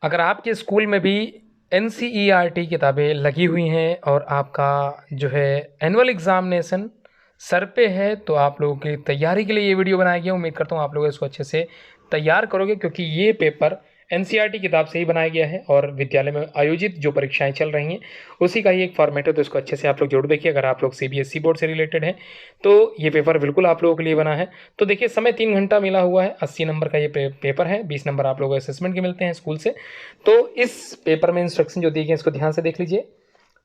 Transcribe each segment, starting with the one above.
अगर आपके स्कूल में भी एनसीईआरटी किताबें लगी हुई हैं और आपका जो है एनुअल एग्ज़ामिनेशन सर पे है, तो आप लोगों की तैयारी के लिए ये वीडियो बनाया गया। उम्मीद करता हूँ आप लोग इसको अच्छे से तैयार करोगे, क्योंकि ये पेपर एनसीईआरटी किताब से ही बनाया गया है और विद्यालय में आयोजित जो परीक्षाएं चल रही हैं उसी का ही एक फॉर्मेट है। तो इसको अच्छे से आप लोग जरूर देखिए। अगर आप लोग सीबीएसई बोर्ड से रिलेटेड हैं तो ये पेपर बिल्कुल आप लोगों के लिए बना है। तो देखिए, समय 3 घंटा मिला हुआ है। 80 नंबर का ये पेपर है, 20 नंबर आप लोग असेसमेंट के मिलते हैं स्कूल से। तो इस पेपर में इंस्ट्रक्शन जो दिए गए इसको ध्यान से देख लीजिए।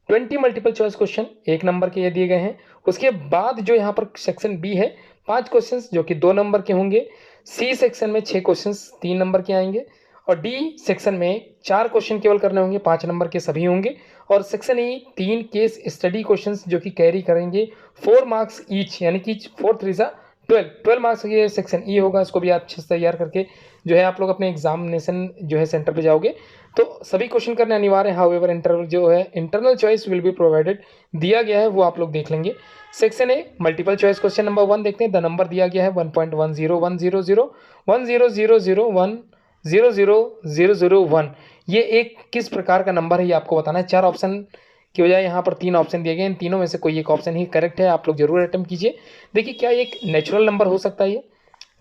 20 मल्टीपल चॉइस क्वेश्चन 1 नंबर के ये दिए गए हैं। उसके बाद जो यहाँ पर सेक्शन बी है, 5 क्वेश्चन जो कि 2 नंबर के होंगे। सी सेक्शन में 6 क्वेश्चन 3 नंबर के आएंगे और डी सेक्शन में 4 क्वेश्चन केवल करने होंगे, 5 नंबर के सभी होंगे। और section E 3 case study question जो कि कैरी करेंगे 4 मार्क्स ईच, यानी कि 4 3 12 मार्क्स ये सेक्शन ई होगा। इसको भी आप अच्छे से तैयार करके जो है आप लोग अपने एग्जामिनेशन जो है सेंटर पे जाओगे तो सभी क्वेश्चन करने अनिवार्य है। हाउएवर इंटरनल जो है internal choice will be provided दिया गया है, वो आप लोग देख लेंगे। Section A multiple choice question number 1 देखते हैं। द नंबर दिया गया है 1.101001000010000001। ये एक किस प्रकार का नंबर है ये आपको बताना है। 4 ऑप्शन की बजाय यहाँ पर 3 ऑप्शन दिए गए। इन तीनों में से कोई एक ऑप्शन ही करेक्ट है, आप लोग जरूर अटेम्प्ट कीजिए। देखिए, क्या ये एक नेचुरल नंबर हो सकता है,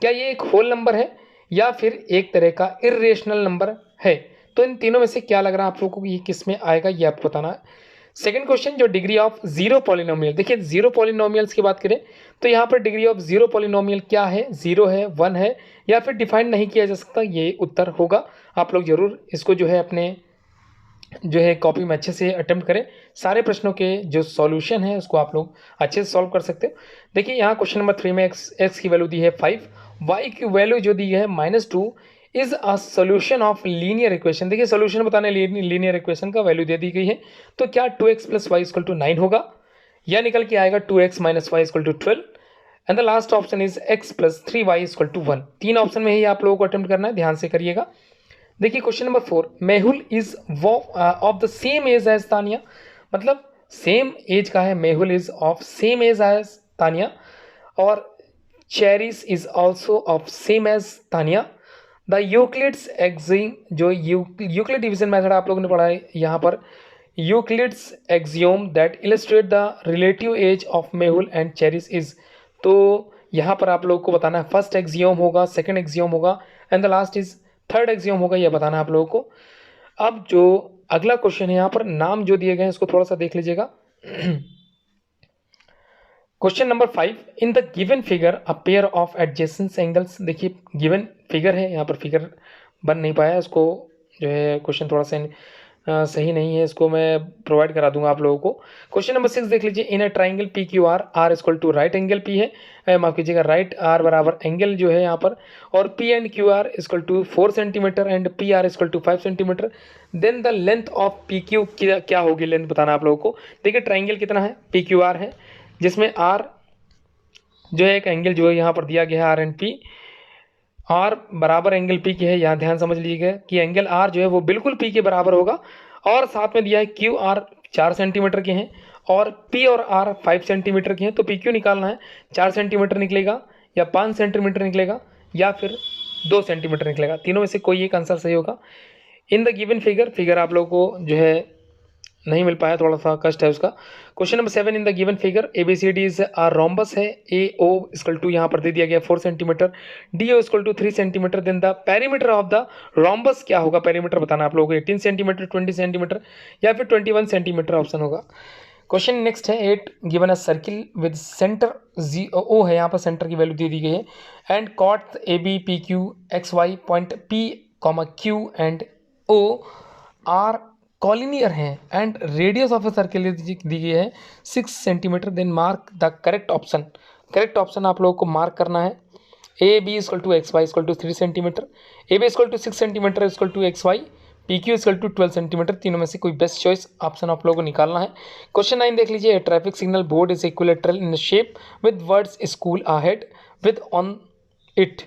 क्या ये एक होल नंबर है, या फिर एक तरह का इरेशनल नंबर है। तो इन तीनों में से क्या लग रहा है आप लोगों को, ये किस में आएगा ये आपको बताना है। सेकंड क्वेश्चन, जो डिग्री ऑफ जीरो पॉलिनोमियल। देखिए, जीरो पॉलिनोमियल्स की बात करें तो यहाँ पर डिग्री ऑफ जीरो पॉलिनोमियल क्या है, 0 है, 1 है, या फिर डिफाइन नहीं किया जा सकता, ये उत्तर होगा। आप लोग जरूर इसको जो है अपने जो है कॉपी में अच्छे से अटेम्प्ट करें। सारे प्रश्नों के जो सॉल्यूशन है उसको आप लोग अच्छे से सॉल्व कर सकते हो। देखिए, यहाँ क्वेश्चन नंबर 3 में एक्स की वैल्यू दी है 5, वाई की वैल्यू जो दी है -2 is a solution of linear equation. देखिए, सोल्यूशन बताने लीनियर इक्वेशन का वैल्यू दे दी गई है। तो क्या 2x + y = 9 होगा, या निकल के आएगा 2x - y = 12। And the last option is x + 3y = 1। 3 option में ही आप लोगों को अटेम्प्ट करना है, ध्यान से करिएगा। देखिए, question number 4, Mehul is of the same age as Tania. मतलब सेम एज का है, Mehul is of same age as Tania, और Cheris is also of same age Tania. The Euclid's axiom, जो यूक्लिड डिवीजन मेथड आप लोगों ने पढ़ा है यहाँ पर, Euclid's axiom that illustrate the relative age of Mehul and Cheris is. तो यहाँ पर आप लोगों को बताना है फर्स्ट एक्सियोम होगा, सेकंड एक्सियोम होगा, and the last is third axiom होगा, यह बताना है आप लोगों को। अब जो अगला क्वेश्चन है, यहाँ पर नाम जो दिए गए हैं इसको थोड़ा सा देख लीजिएगा। Question number 5, in the given figure a pair of adjacent angles. देखिए, गिवन फिगर है, यहाँ पर फिगर बन नहीं पाया, इसको जो है क्वेश्चन थोड़ा सा सही नहीं है, इसको मैं प्रोवाइड करा दूंगा आप लोगों को। क्वेश्चन नंबर 6 देख लीजिए। In a triangle P Q R, R = right angle P है, माफ कीजिएगा, राइट आर बराबर एंगल जो है यहाँ पर, और P and Q R = 4 centimetre and P R = 5 centimetre. Then the length of P Q क्या होगी, लेंथ बताना आप लोगों को। देखिए, ट्राइंगल कितना है, पी क्यू आर है, जिसमें आर जो है एक एंगल जो है यहाँ पर दिया गया है आर एंड पी, आर बराबर एंगल पी की है। यहाँ ध्यान समझ लीजिएगा कि एंगल आर जो है वो बिल्कुल पी के बराबर होगा, और साथ में दिया है क्यू आर 4 सेंटीमीटर के हैं और पी और आर 5 सेंटीमीटर के हैं। तो पी क्यू निकालना है, 4 सेंटीमीटर निकलेगा, या 5 सेंटीमीटर निकलेगा, या फिर 2 सेंटीमीटर निकलेगा। तीनों में से कोई एक आंसर सही होगा। इन द गिवन फिगर आप लोगों को जो है नहीं मिल पाया, थोड़ा सा कष्ट है उसका। Question number 7, in the given figure ABCD is rhombus है, AO = यहाँ पर दे दिया गया 4 centimetre, DO = 3 centimetre. Then the perimeter of the rhombus क्या होगा, पेरीमीटर बताना आप लोगों को, 18 सेंटीमीटर, 20 सेंटीमीटर, या फिर 21 सेंटीमीटर ऑप्शन होगा। क्वेश्चन नेक्स्ट है 8, given a circle with centre O है, यहाँ पर सेंटर की वैल्यू दे दी गई है, and cut AB PQ XY point P, Q and O are collinear हैं, and radius of a circle दी गई है 6 centimetre. Then mark the correct option. Correct option आप लोगों को मार्क करना है। AB = XY = 3 centimetre, AB = 6 centimetre XY, PQ = 12 centimetre. तीनों में से कोई बेस्ट चॉइस ऑप्शन आप लोगों को निकालना है। क्वेश्चन 9 देख लीजिए। Traffic signal board is equilateral in shape with words school ahead with on it.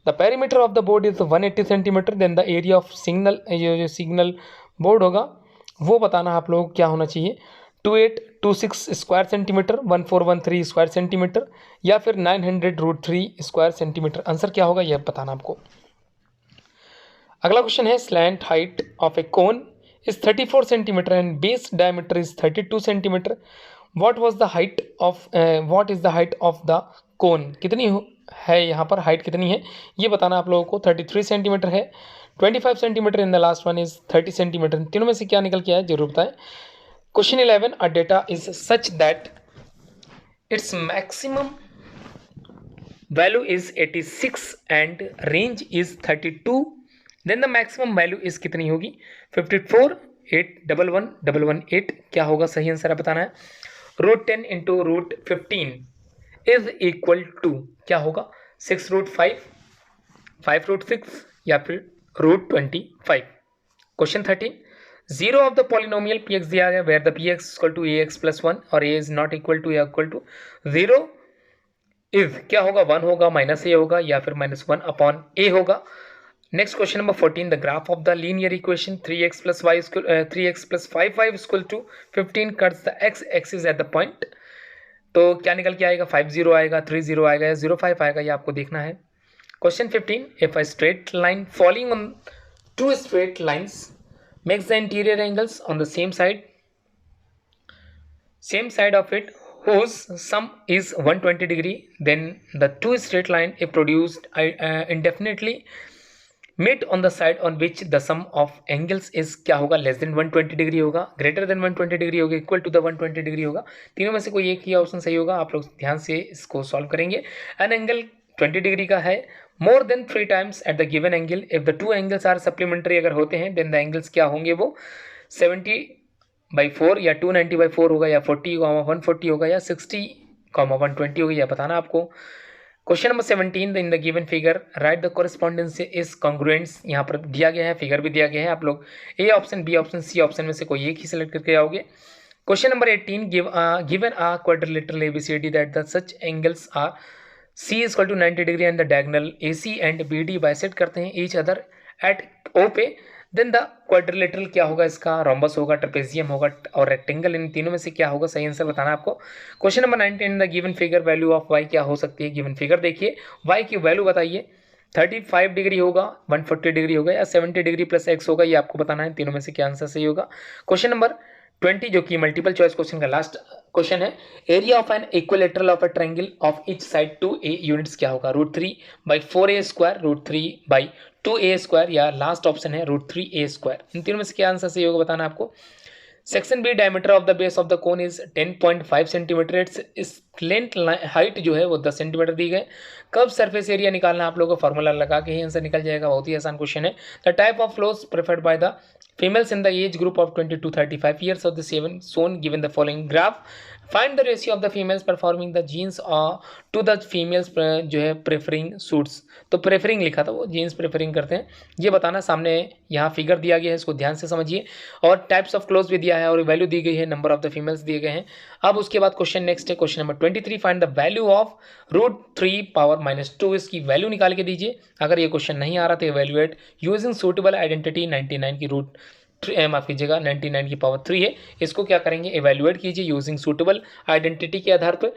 The perimeter of the board is 180 centimetre. Then the area of signal board होगा वो बताना आप लोगों को क्या होना चाहिए, 2826 स्क्वायर सेंटीमीटर, 1413 स्क्वायर सेंटीमीटर, या फिर 900√3 स्क्वायर सेंटीमीटर। आंसर क्या होगा यह बताना आपको। अगला क्वेश्चन है slant height of A cone is 34 centimetre and base diameter is 32 centimetre. What is the height of the कोन, कितनी है यहाँ पर हाइट कितनी है ये बताना आप लोगों को। 33 सेंटीमीटर है, 25 centimetre in the last one is 30 centimetre. तीनों में से क्या निकल के आया जरूर बताएं। Question 11 a data is such that its maximum value is 86 and range is 32, then the maximum value is कितनी होगी 54 8 11 118। क्या होगा सही आंसर बताना है। √10 इंटू √15 इज इक्वल टू क्या होगा 6√5 5√6 या फिर √25। Question 13 zero of the polynomial px दिया गया where the px equal to ax plus 1 और a is not equal to या इक्वल टू 0 इज क्या होगा 1 होगा माइनस a होगा या फिर -1 अपॉन a होगा। Next question number 14 the graph of the linear equation 3x plus 5y equal to 15 cuts the x axis at the point. तो क्या निकल के आएगा 50 आएगा 30 आएगा या 05 आएगा, ये आपको देखना है। Question 15 if a straight line following on two straight lines makes the interior angles on the same side of it whose sum is 120 degree, then the two straight line if produced indefinitely meet on the side on which the sum of angles is क्या होगा less than 120 degree होगा, greater than 120 degree होगा, equal to the 120 degree होगा। तीनों में से कोई एक ही ऑप्शन सही होगा। आप लोग ध्यान से इसको सॉल्व करेंगे। एन एंगल 20 डिग्री का है more than 3 times at the given angle if the two angles are supplementary अगर होते हैं देन द एंगल्स क्या होंगे वो 70/4 या 290/4 होगा या 40, 140 होगा या 60, 120 होगा, या बताना आपको। Question number 17 in the given figure right the correspondents is congruents, यहाँ पर दिया गया है, फिगर भी दिया गया है। आप लोग A option B option C option में से कोई एक ही सिलेक्ट करके आओगे। Question number 18 given a quadrilateral ABCD that the such angles are C is equal to 90 degree and the diagonal A C and B D bisect करते हैं each other at ओ पे, देन द क्वाड्रिलेटरल क्या होगा इसका rhombus होगा, trapezium होगा और rectangle. इन तीनों में से क्या होगा सही आंसर बताना आपको। Question number 19 the given figure value of y क्या हो सकती है। गिवन फिगर देखिए y की वैल्यू बताइए 35 डिग्री होगा, 140 डिग्री होगा या 70 डिग्री प्लस x होगा, ये आपको बताना है। तीनों में से क्या आंसर सही होगा। क्वेश्चन नंबर 20 जो कि मल्टीपल चॉइस क्वेश्चन का लास्ट क्वेश्चन है area of an equilateral of a triangle of each side 2a units क्या होगा √3/4a² √3/2a² या लास्ट ऑप्शन है √3a²। इन तीनों में से क्या आंसर सही होगा बताना आपको। Section B diameter of the base of the cone is 10.5 centimetre, its length height जो है वो 10 सेंटीमीटर दी गई। कब सरफेस एरिया निकालना आप लोगों को फार्मूला लगा के ही आंसर निकल जाएगा, बहुत ही आसान क्वेश्चन है। The type of flows preferred by the females in the age group of 20 to 35 years of the seven shown given the following graph, find the ratio of the females performing the genes to the females जो है preferring suits। तो preferring लिखा था वो genes preferring करते हैं, ये बताना। सामने यहाँ फिगर दिया गया है, इसको ध्यान से समझिए और टाइप्स ऑफ क्लोज भी दिया है और वैल्यू दी गई है, नंबर ऑफ द फीमेल्स दिए गए हैं। अब उसके बाद क्वेश्चन नेक्स्ट है question number 23 find the value of √3⁻², इसकी वैल्यू निकाल के दीजिए। अगर ये क्वेश्चन नहीं आ रहा तो इवेल्युएट यूजिंग सूटेबल आइडेंटिटी 99 की माफ कीजिएगा 99 की पावर 3 है, इसको क्या करेंगे इवेल्युएट कीजिए यूजिंग सूटेबल आइडेंटिटी के आधार पर।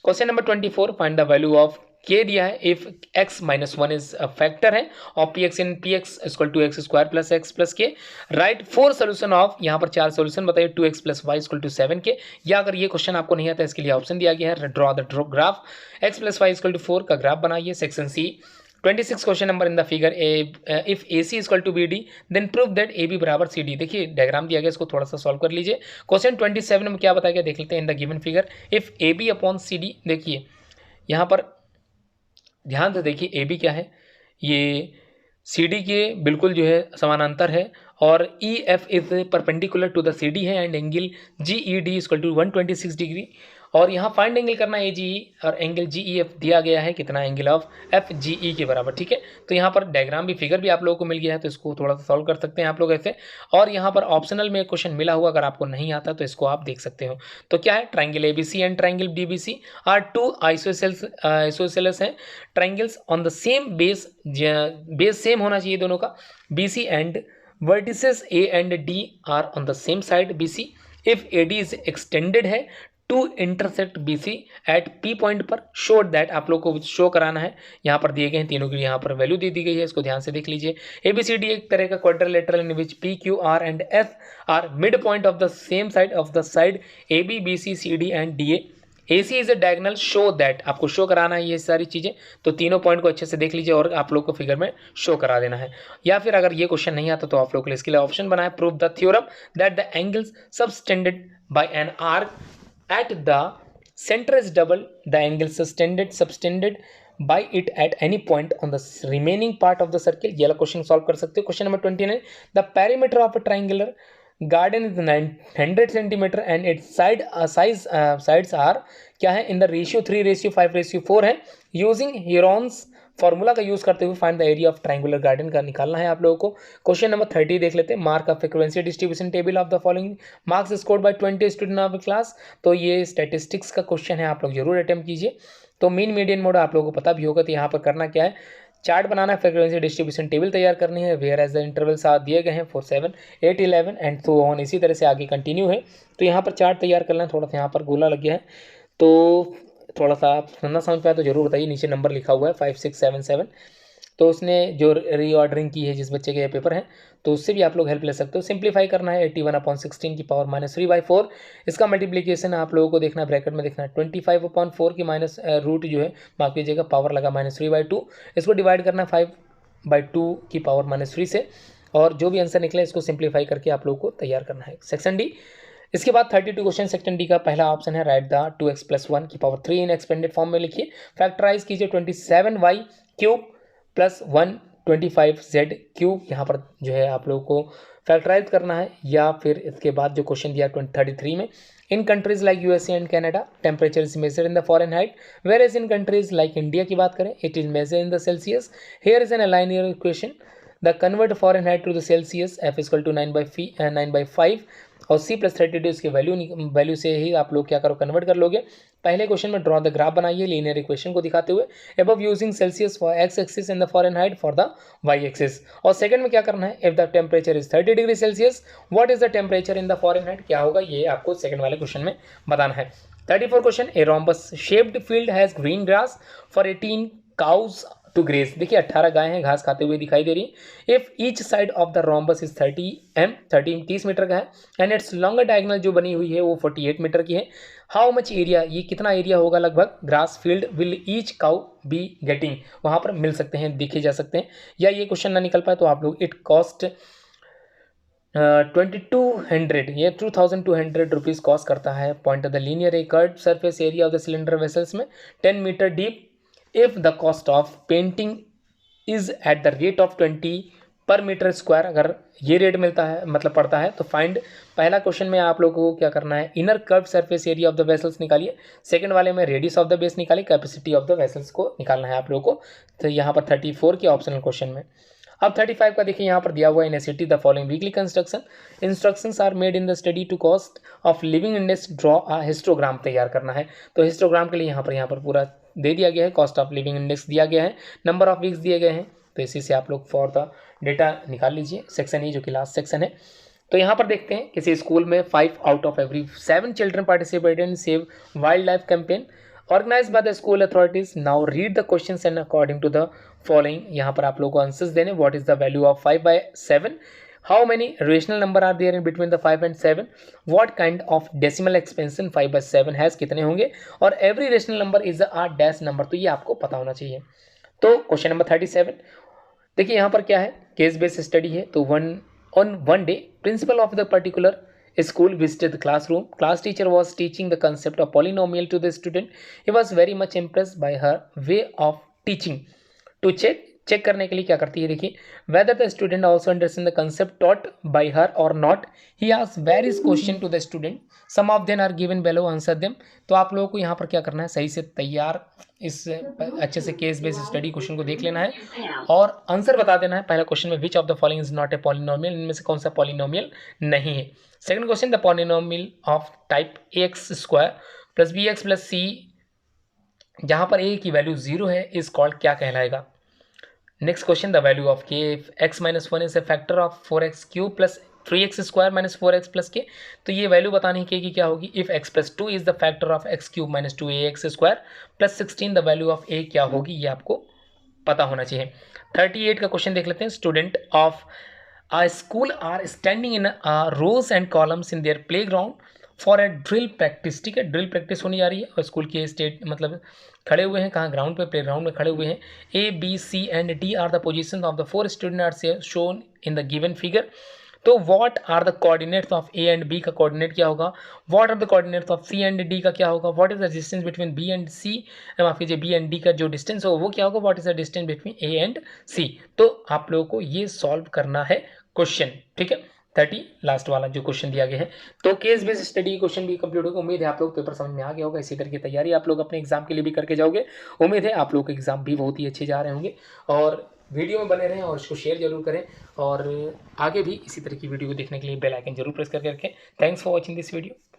Question number 24 find the value of के दिया है if x-1 is a factor है और px in px equal to x² plus x plus k right 4 solution of, यहाँ पर 4 सोल्यूशन बताइए 2x plus y equal to 7 के। या अगर ये क्वेश्चन आपको नहीं आता इसके लिए ऑप्शन दिया गया है draw the graph x plus y equal to 4 का ग्राफ बनाइए। Section C 26 question number in the figure if AC equal to BD then prove that AB बराबर CD। देखिए डायग्राम दिया गया, इसको थोड़ा सा सॉल्व कर लीजिए। क्वेश्चन 27 में क्या बताया गया देख लेते हैं। इन the given figure if AB upon CD, देखिए यहाँ पर ध्यान से देखिए AB क्या है, ये CD के बिल्कुल जो है समानांतर है और EF is perpendicular to the CD है and angle GED equal to 126 degree. और यहाँ फाइंड एंगल करना है AGE और एंगल GEF दिया गया है कितना एंगल ऑफ FGE के बराबर, ठीक है। तो यहाँ पर डायग्राम भी फिगर भी आप लोगों को मिल गया है, तो इसको थोड़ा सा सॉल्व कर सकते हैं आप लोग ऐसे। और यहाँ पर ऑप्शनल में क्वेश्चन मिला हुआ, अगर आपको नहीं आता तो इसको आप देख सकते हो। तो क्या है triangle ABC and triangle DBC are two isosceles हैं triangles on the same base same होना चाहिए दोनों का। BC and vertices A and D are on the same side BC। If AD is extended है to intersect BC at P point पर, show that, आप लोग को शो कराना है। यहाँ पर दिए गए हैं तीनों की, यहाँ पर वैल्यू दी गई है, इसको ध्यान से देख लीजिए। ABCD एक तरह का quadrilateral in which P Q R and S are mid point of the same side of the side AB BC CD and DA। AC is a diagonal, show that, आपको शो कराना है ये सारी चीजें। तो तीनों पॉइंट को अच्छे से देख लीजिए और आप लोग को फिगर में शो करा देना है। या फिर अगर ये क्वेश्चन नहीं आता तो आप लोग के लिए इसके लिए ऑप्शन बनाए, prove the theorem that the angles subtended bye an arc at the center is double the angle subtended by it at any point on the remaining part of the circle। ये वाला question solve कर सकते हो। Question number 29, the perimeter of a triangular garden is 900 centimeter and its sides are क्या है, in the ratio 3:5:4 है। Using ह्यूरॉन्स formula का use करते हुए find the area of triangular garden का निकालना है आप लोगों को। क्वेश्चन नंबर 30 देख लेते हैं। Mark of frequency distribution table of the following marks scored by 20 student of class. तो ये स्टैटिस्टिक्स का क्वेश्चन है, आप लोग जरूर अटेम्प्ट कीजिए। तो मीन मीडियन मोड आप लोगों को पता भी होगा। तो यहाँ पर करना क्या है, चार्ट बनाना है, फ्रीक्वेंसी डिस्ट्रीब्यूशन टेबल तैयार करनी है। वेयर एज द इंटरवल्स दिए गए हैं 4, 7, 8, 11 एंड सो ऑन, इसी तरह से आगे कंटिन्यू है। तो यहाँ पर चार्ट तैयार करना है। थोड़ा सा यहाँ पर गोला लग गया है, तो थोड़ा सा आप सुनना समझ पाए तो जरूर बताइए। नीचे नंबर लिखा हुआ है 5, 6, 7, 7। तो उसने जो रीऑर्डरिंग की है जिस बच्चे के ये पेपर है, तो उससे भी आप लोग हेल्प ले सकते हो। सिंप्लीफाई करना है 81/16 की पावर -3/4। इसका मल्टीप्लीकेशन आप लोगों को देखना है, ब्रैकेट में देखना है 25/4 की माइनस रूट जो है माफ कीजिएगा पावर लगा -3/2। इसको डिवाइड करना है 5/2 की पावर -3 से, और जो भी आंसर निकले इसको सिंप्लीफाई करके आप लोगों को तैयार करना है। सेक्शन डी, इसके बाद 32 क्वेश्चन सेक्शन डी का पहला ऑप्शन है, राइट द 2x+1 की पावर 3 इन एक्सपेंडेड फॉर्म में लिखिए। फैक्टराइज कीजिए 27y cube plus 125z cube, यहाँ पर जो है आप लोगों को फैक्टराइज करना है। या फिर इसके बाद जो क्वेश्चन दिया 33 में, in countries like USA and Canada temperature is measure in the Fahrenheit, whereas in countries like India की बात करें it is measure in the Celsius. Here is an linear equation, the convert Fahrenheit to the Celsius, F = 9/5 और C+32 इसके value से ही आप लोग क्या करो, कन्वर्ट कर लोगे। पहले क्वेश्चन में ड्रॉ द ग्राफ बनाइए लीनियर इक्वेशन को दिखाते हुए, above using Celsius for x axis and the Fahrenheit for the y axis. और सेकंड में क्या करना है, if the temperature is 30 degree Celsius what is the temperature in the Fahrenheit, क्या होगा ये आपको सेकंड वाले क्वेश्चन में बताना है। 34 question, a rhombus shaped field has green grass for 18 cows to graze. देखिए 18 गाय हैं घास खाते हुए दिखाई दे रही है। If each side of the rhombus is 30 metre का है एंड इट्स लॉन्गर डायगोनल जो बनी हुई है वो 48 मीटर की है। हाउ मच एरिया, ये कितना एरिया होगा लगभग, grass field will each cow be getting, वहां पर मिल सकते हैं, देखे जा सकते हैं। या ये क्वेश्चन ना निकल पाए तो आप लोग इट कॉस्ट 2200, ये 2200 रुपीज कॉस्ट करता है। Point of the linear curved surface area of the cylinder vessels में 10 metre deep. If the cost of painting is at the rate of 20 per metre square, अगर ये रेट मिलता है मतलब पड़ता है तो फाइंड। पहला क्वेश्चन में आप लोगों को क्या करना है, inner curve surface area of the vessels निकालिए। सेकंड वाले में रेडियस ऑफ द बेस निकालिए, कैपेसिटी ऑफ द वेसल्स को निकालना है आप लोगों को। तो यहाँ पर 34 के ऑप्शनल क्वेश्चन में। अब 35 का देखिए, यहाँ पर दिया हुआ in city the following weekly construction instructions are made in the study to cost of living index, draw a histogram तैयार करना है। तो हिस्टोग्राम के लिए यहाँ पर पूरा दे दिया गया है, कॉस्ट ऑफ लिविंग इंडेक्स दिया गया है, नंबर ऑफ वीक्स दिए गए हैं। तो इसी से आप लोग फॉर द डेटा निकाल लीजिए। सेक्शन ई जो कि लास्ट सेक्शन है। तो यहाँ पर देखते हैं किसी स्कूल में 5 out of every 7 children participated in save wild life campaign organized by the school authorities. Now read the questions and according to the following, यहाँ पर आप लोगों को आंसर्स देने। What is the value of 5/7? How many rational number are there in between the 5 and 7? What kind of decimal expansion 5/7 has, कितने होंगे? और every rational number is a dash number, तो ये आपको पता होना चाहिए। तो क्वेश्चन नंबर 37 देखिए, यहाँ पर क्या है, केस बेस्ड स्टडी है। तो on one day principal of the particular school visited the classroom. Class teacher was teaching the concept of polynomial to the student. He was very much impressed by her way of teaching. To check करने के लिए क्या करती है, देखिए, whether the student also understand the concept taught by her or not, he asked various question to the student. Some of them are given below, answer them. तो आप लोगों को यहाँ पर क्या करना है, सही से तैयार इस अच्छे से केस बेस्ड स्टडी क्वेश्चन को देख लेना है और आंसर बता देना है। पहला क्वेश्चन में which of the following is not a polynomial, इनमें से कौन सा पॉलिनोमियल नहीं है। Second question, the polynomial of type ax² + bx + c, जहां पर a की वैल्यू 0 है, इज कॉल्ड क्या कहलाएगा। Next question, the value of k if x - 1 is a factor of 4x³ + 3x² minus 4x plus के, तो ये वैल्यू बताने की क्या होगी, if x plus 2 is the factor of x³ minus 2ax² plus 16 the value of a क्या होगी, ये आपको पता होना चाहिए। 38 का क्वेश्चन देख लेते हैं। Student of a school are standing in rows and columns in their playground for a drill practice. ठीक है, ड्रिल प्रैक्टिस होने जा रही है और स्कूल के स्टेट मतलब खड़े हुए हैं कहाँ, ग्राउंड पे, प्ले ग्राउंड में खड़े हुए हैं। A B C and D are the position of the 4 student are shown in the given figure. तो what are the coordinates of A and B का कोऑर्डिनेट क्या होगा, what are the coordinates of C and D का क्या होगा, what is the distance between B and C, माफ कीजिए B and D का जो डिस्टेंस होगा वो क्या होगा, what is the distance between A and C. तो आप लोगों को ये सॉल्व करना है क्वेश्चन। ठीक है, 30 लास्ट वाला जो क्वेश्चन दिया गया है। तो केस बेस्ड स्टडी क्वेश्चन भी कंप्लीट होगा। उम्मीद है आप लोग पेपर समझ में आ गया होगा। इसी तरह की तैयारी आप लोग अपने एग्जाम के लिए भी करके जाओगे। उम्मीद है आप लोग के एग्जाम भी बहुत ही अच्छे जा रहे होंगे। और वीडियो में बने रहें और इसको शेयर जरूर करें और आगे भी इसी तरह की वीडियो को देखने के लिए बेल आइकन जरूर प्रेस करके रखें। Thanks for watching this video.